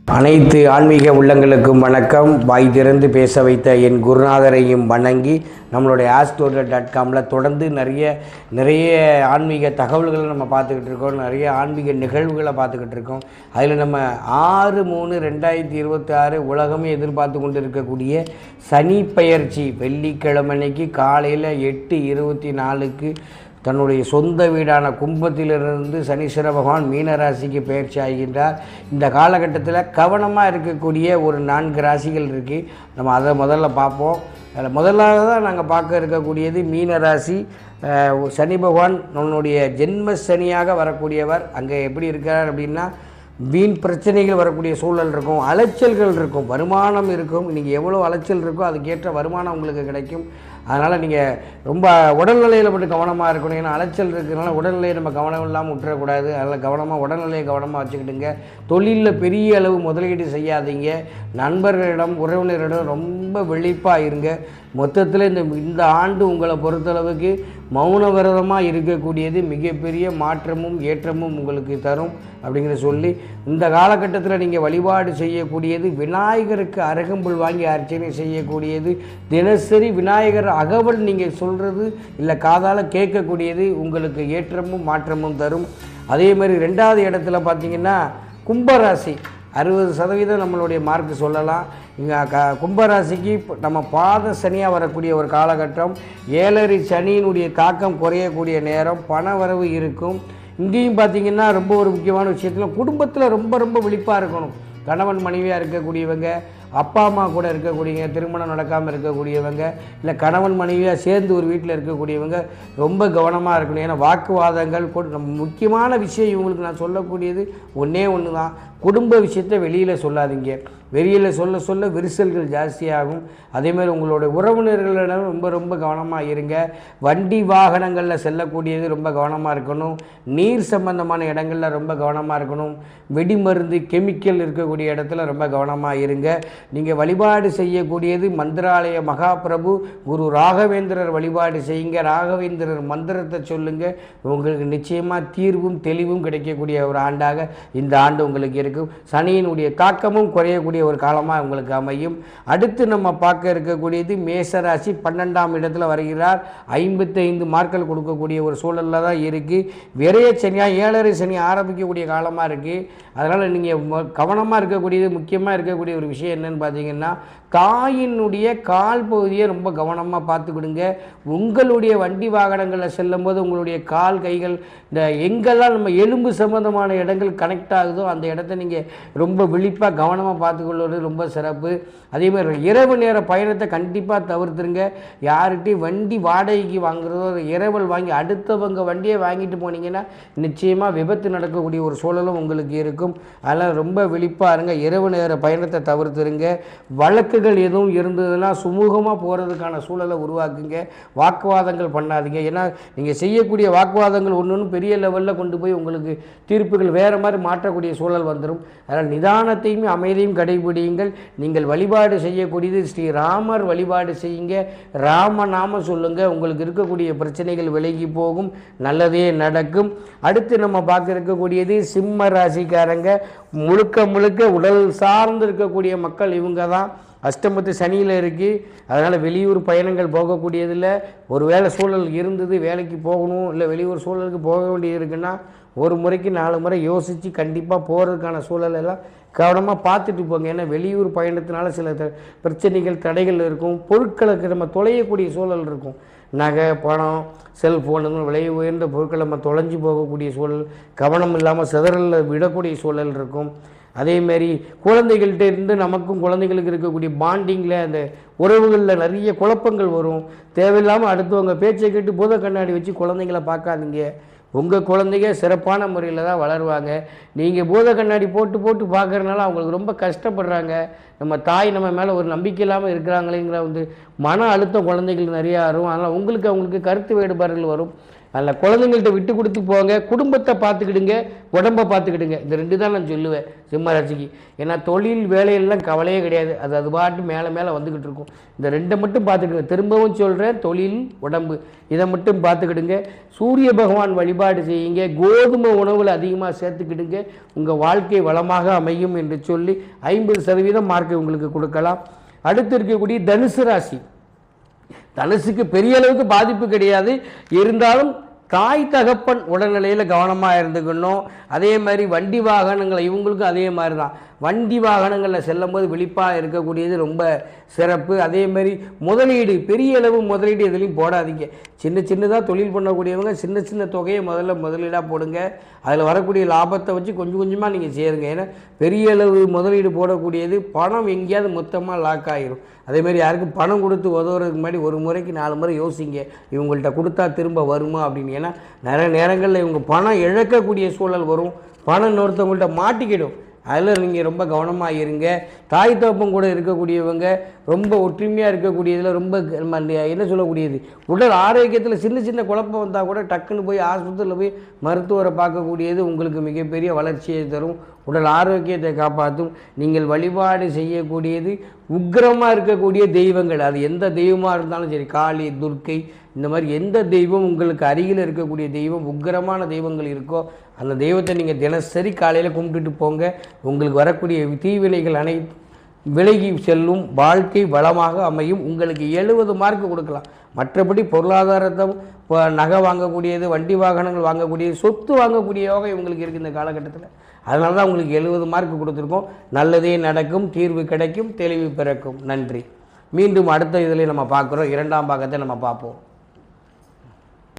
அனைத்து ஆன்மீக உள்ளங்களுக்கும் வணக்கம். வாய் திறந்து பேச வைத்த என் குருநாதரையும் வணங்கி நம்மளுடைய AskTotal.comல தொடர்ந்து நிறைய ஆன்மீக தகவல்களை நம்ம பார்த்துக்கிட்டு இருக்கோம். நிறைய ஆன்மீக நிகழ்வுகளை பார்த்துக்கிட்டு இருக்கோம். அதில் நம்ம 6/3/2026 உலகமே எதிர்பார்த்து கொண்டு இருக்கக்கூடிய சனி பெயர்ச்சி வெள்ளிக்கிழமைக்கு காலையில் 8:24க்கு தன்னுடைய சொந்த வீடான கும்பத்திலிருந்து சனீஸ்வர பகவான் மீனராசிக்கு பயிற்சி ஆகின்றார். இந்த காலகட்டத்தில் கவனமாக இருக்கக்கூடிய ஒரு 4 ராசிகள் இருக்குது. நம்ம அதை முதல்ல பார்ப்போம். அதில் முதலாவதாக நாங்கள் பார்க்க இருக்கக்கூடியது மீனராசி. சனி பகவான் நம்மளுடைய ஜென்ம சனியாக வரக்கூடியவர். அங்கே எப்படி இருக்கார் அப்படின்னா, வீண் பிரச்சனைகள் வரக்கூடிய சூழல் இருக்கும், அலைச்சல்கள் இருக்கும், வருமானம் இருக்கும். நீங்கள் எவ்வளோ அலைச்சல் இருக்கோ அதுக்கேற்ற வருமானம் உங்களுக்கு கிடைக்கும். அதனால் நீங்கள் ரொம்ப உடல்நிலையில் மட்டும் கவனமாக இருக்கணும். ஏன்னா அலைச்சல் இருக்கிறதுனால உடல்நிலையை நம்ம கவனம் இல்லாமல் விட்டுறக்கூடாது. அதில் கவனமாக உடல்நிலையை கவனமாக வச்சுக்கிட்டுங்க. தொழிலில் பெரிய அளவு முதலீடு செய்யாதீங்க. நண்பர்களிடம் உறவினரிடம் ரொம்ப விழிப்பாக இருங்க. மொத்தத்தில் இந்த ஆண்டு உங்களை பொறுத்தளவுக்கு மௌன விரதமாக இருக்கக்கூடியது மிகப்பெரிய மாற்றமும் ஏற்றமும் உங்களுக்கு தரும் அப்படிங்கிற சொல்லி, இந்த காலகட்டத்தில் நீங்கள் வழிபாடு செய்யக்கூடியது விநாயகருக்கு அருகம்புல் வாங்கி அர்ச்சனை செய்யக்கூடியது. தினசரி விநாயகர் அகவல் நீங்கள் சொல்கிறது இல்லை காதால் கேட்கக்கூடியது உங்களுக்கு ஏற்றமும் மாற்றமும் தரும். அதே மாதிரி 2வது இடத்துல பார்த்திங்கன்னா கும்பராசி 60% நம்மளுடைய மார்க் சொல்லலாம். இங்கே கும்பராசிக்கு நம்ம பாத சனியாக வரக்கூடிய ஒரு காலகட்டம். 7.5 சனியினுடைய தாக்கம் குறையக்கூடிய நேரம், பண வரவு இருக்கும். இங்கேயும் பார்த்திங்கன்னா ரொம்ப ஒரு முக்கியமான விஷயத்தில் குடும்பத்தில் ரொம்ப விழிப்பாக இருக்கணும். கணவன் மனைவியாக இருக்கக்கூடியவங்க, அப்பா அம்மா கூட இருக்கக்கூடியவங்க, திருமணம் நடக்காமல் இருக்கக்கூடியவங்க, இல்லை கணவன் மனைவியாக சேர்ந்து ஒரு வீட்டில் இருக்கக்கூடியவங்க ரொம்ப கவனமாக இருக்கணும். ஏன்னா வாக்குவாதங்கள் முக்கியமான விஷயம் இவங்களுக்கு நான் சொல்லக்கூடியது ஒன்றே ஒன்று தான். குடும்ப விஷயத்தை வெளியில் சொல்லாதீங்க. வெளியில் சொல்ல விரிசல்கள் ஜாஸ்தியாகும். அதேமாதிரி உங்களோட உறவினர்களிடம் ரொம்ப கவனமாக இருங்க. வண்டி வாகனங்களில் செல்லக்கூடியது ரொம்ப கவனமாக இருக்கணும். நீர் சம்பந்தமான இடங்களில் ரொம்ப கவனமாக இருக்கணும். வெடிமருந்து கெமிக்கல் இருக்கக்கூடிய இடத்துல ரொம்ப கவனமாக இருங்க. நீங்கள் வழிபாடு செய்யக்கூடியது மந்திராலய மகாபிரபு குரு ராகவேந்திரர் வழிபாடு செய்யுங்க. ராகவேந்திரர் மந்திரத்தை சொல்லுங்கள். உங்களுக்கு நிச்சயமாக தீர்வும் தெளிவும் கிடைக்கக்கூடிய ஒரு ஆண்டாக இந்த ஆண்டு உங்களுக்கு இருக்கும். சனியினுடைய தாக்கமும் குறையக்கூடிய ஒரு காலமாக உங்களுக்கு அமையும். அடுத்து நம்ம பார்க்க இருக்கக்கூடியது மேசராசி 12ஆம் இடத்துல வருகிறார். 55 மார்க்கள் கொடுக்கக்கூடிய ஒரு சூழலில் தான் இருக்குது. விரைய சனியாக 7.5 சனி ஆரம்பிக்கக்கூடிய காலமாக இருக்குது. அதனால் நீங்கள் கவனமாக இருக்கக்கூடியது முக்கியமாக இருக்கக்கூடிய ஒரு விஷயம் என்னென்னு பார்த்தீங்கன்னா, தாயினுடைய கால் பகுதியை ரொம்ப கவனமாக பார்த்துக்கிடுங்க. உங்களுடைய வண்டி வாகனங்களில் செல்லும்போது உங்களுடைய கால் கைகள் இந்த எங்கெல்லாம் நம்ம எலும்பு சம்பந்தமான இடங்கள் கனெக்ட் ஆகுதோ அந்த இடத்த நீங்கள் ரொம்ப விழிப்பாக கவனமாக பார்த்துக்கொள்வது ரொம்ப சிறப்பு. அதேமாதிரி இரவு நேர பயணத்தை கண்டிப்பாக தவிர்த்துருங்க. யார்கிட்டையும் வண்டி வாடகைக்கு வாங்குறதோ இரவல் வாங்கி அடுத்தவங்க வண்டியை வாங்கிட்டு போனீங்கன்னா நிச்சயமாக விபத்து நடக்கக்கூடிய ஒரு சூழலும் உங்களுக்கு இருக்கும். அதனால் ரொம்ப விழிப்பாக இருங்க. இரவு நேர பயணத்தை தவிர்த்துருங்க. வழக்குகள் எதுவும் இருந்ததுன்னா சுமூகமாக போகிறதுக்கான சூழலை உருவாக்குங்க. வாக்குவாதங்கள் பண்ணாதீங்க. ஏன்னா நீங்கள் செய்யக்கூடிய வாக்குவாதங்கள் ஒன்று பெரிய லெவலில் கொண்டு போய் உங்களுக்கு தீர்ப்புகள் வேறு மாதிரி மாற்றக்கூடிய சூழல் வந்துடும். அதனால் நிதானத்தையும் அமைதியும் கடைபிடியுங்கள். நீங்கள் வழிபாடு செய்யக்கூடியது ஸ்ரீராமர் வழிபாடு செய்யுங்க. ராமநாம சொல்லுங்கள். உங்களுக்கு இருக்கக்கூடிய பிரச்சனைகள் விலகி போகும். நல்லதே நடக்கும். அடுத்து நம்ம பார்க்க இருக்கக்கூடியது சிம்ம ராசிக்காரங்க. முழுக்க உடல் சார்ந்து இருக்கக்கூடிய மக்கள் இவங்க தான். அஷ்டமத்து சனியில் இருக்குது. அதனால் வெளியூர் பயணங்கள் போகக்கூடியதில்லை. ஒரு வேளை சூழல் இருந்தது வேலைக்கு போகணும் இல்லை வெளியூர் சூழலுக்கு போக வேண்டியது இருக்குன்னா ஒரு முறைக்கு 4 முறை யோசித்து கண்டிப்பாக போகிறதுக்கான சூழல் எல்லாம் கவனமாக பார்த்துட்டு போங்க. ஏன்னா வெளியூர் பயணத்தினால சில பிரச்சனைகள் தடைகள் இருக்கும். பொருட்களுக்கு நம்ம தொலையக்கூடிய சூழல் இருக்கும். நகை பணம் செல்ஃபோனு விலை உயர்ந்த பொருட்கள் நம்ம தொலைஞ்சு போகக்கூடிய சூழல், கவனம் இல்லாமல் சிதறலில் விடக்கூடிய சூழல் இருக்கும். அதேமாரி குழந்தைகள்கிட்ட இருந்து நமக்கும் குழந்தைகளுக்கு இருக்கக்கூடிய பாண்டிங்கில் அந்த உறவுகளில் நிறைய குழப்பங்கள் வரும். தேவையில்லாமல் அடுத்தவங்க பேச்சை கேட்டு பூத கண்ணாடி வச்சு குழந்தைங்கள பார்க்காதீங்க. உங்கள் குழந்தைங்க சிறப்பான முறையில் தான் வளருவாங்க. நீங்கள் பூத கண்ணாடி போட்டு பார்க்குறதுனால அவங்களுக்கு ரொம்ப கஷ்டப்படுறாங்க. நம்ம தாய் நம்ம மேலே ஒரு நம்பிக்கை இல்லாமல் இருக்கிறாங்களேங்கிற மன அழுத்தம் குழந்தைகள் நிறையா வரும். அதனால் அவங்களுக்கு கருத்து வேறுபாடுகள் வரும். அதில் குழந்தைங்கள்ட்ட விட்டு கொடுத்து போங்க, குடும்பத்தை பார்த்துக்கிடுங்க, உடம்பை பார்த்துக்கிடுங்க. இந்த 2 தான் நான் சொல்லுவேன் சிம்ம ராசிக்கு. ஏன்னா தொழில் வேலையெல்லாம் கவலையே கிடையாது, அது பாட்டு மேலே மேலே வந்துக்கிட்டு இருக்கும். இந்த 2 மட்டும் பார்த்துக்கிடுங்க. திரும்பவும் சொல்கிறேன், தொழில் உடம்பு இதை மட்டும் பார்த்துக்கிடுங்க. சூரிய பகவான் வழிபாடு செய்யுங்க, கோதுமை உணவில் அதிகமாக சேர்த்துக்கிடுங்க, உங்கள் வாழ்க்கை வளமாக அமையும் என்று சொல்லி 50% மார்க்கை உங்களுக்கு கொடுக்கலாம். அடுத்து இருக்கக்கூடிய தனுசு ராசி. தனுசுக்கு பெரிய அளவுக்கு பாதிப்பு கிடையாது, இருந்தாலும் தாய் தகப்பன் உடல்நிலையில் கவனமாக இருந்துக்கணும். அதே மாதிரி வண்டி வாகனங்களை இவங்களுக்கும் அதே மாதிரி தான். வண்டி வாகனங்களில் செல்லும்போது விழிப்பாக இருக்கக்கூடியது ரொம்ப சிறப்பு. அதே மாதிரி முதலீடு, பெரிய அளவு முதலீடு எதுலையும் போடாதீங்க. சின்னதாக தொழில் பண்ணக்கூடியவங்க சின்ன தொகையை முதலீடாக போடுங்க. அதில் வரக்கூடிய லாபத்தை வச்சு கொஞ்சம் கொஞ்சமாக நீங்கள் சேருங்க. ஏன்னா பெரிய அளவு முதலீடு போடக்கூடியது பணம் எங்கேயாவது மொத்தமாக லாக் ஆகிரும். அதேமாதிரி யாருக்கும் பணம் கொடுத்து உதவுறதுக்கு முன்னாடி ஒரு முறைக்கு 4 முறை யோசிங்க, இவங்கள்ட்ட கொடுத்தா திரும்ப வருமா அப்படின்னு. ஏன்னா நிறைய நேரங்களில் இவங்க பணம் இழக்கக்கூடிய சூழல் வரும், பணம் இன்னொருத்தவங்கள்ட்ட மாட்டிக்கிடும். அதில் நீங்கள் ரொம்ப கவனமாக இருங்க. தாய் தகப்பன் கூட இருக்கக்கூடியவங்க ரொம்ப ஒற்றுமையாக இருக்கக்கூடியதில் ரொம்ப என்ன சொல்லக்கூடியது, உடல் ஆரோக்கியத்தில் சின்ன குழப்பம் வந்தால் கூட டக்குன்னு போய் ஆஸ்பத்திரியில் போய் மருத்துவரை பார்க்கக்கூடியது உங்களுக்கு மிகப்பெரிய வளர்ச்சியை தரும், உடல் ஆரோக்கியத்தை காப்பாற்றும். நீங்கள் வழிபாடு செய்யக்கூடியது உக்கிரமாக இருக்கக்கூடிய தெய்வங்கள், அது எந்த தெய்வமாக இருந்தாலும் சரி, காளி, துர்க்கை, இந்த மாதிரி எந்த தெய்வம் உங்களுக்கு அருகில் இருக்கக்கூடிய தெய்வம் உக்கிரமான தெய்வங்கள் இருக்கோ அந்த தெய்வத்தை நீங்கள் தினசரி காலையில் கும்பிட்டுட்டு போங்க. உங்களுக்கு வரக்கூடிய தீவினைகள் அனைத்து விலகி செல்லும், வாழ்க்கை வளமாக அமையும். உங்களுக்கு 70 மார்க் கொடுக்கலாம். மற்றபடி பொருளாதாரத்தை, நகை வாங்கக்கூடியது, வண்டி வாகனங்கள் வாங்கக்கூடியது, சொத்து வாங்கக்கூடிய யோகம் உங்களுக்கு இருக்குது இந்த காலகட்டத்தில். அதனால தான் உங்களுக்கு 70 மார்க் கொடுத்துருக்கோம். நல்லதே நடக்கும், தீர்வு கிடைக்கும், தெளிவு பிறக்கும். நன்றி. மீண்டும் அடுத்த இதில் நம்ம பார்க்குறோம். 2ஆம் பாகத்தை நம்ம பார்ப்போம்.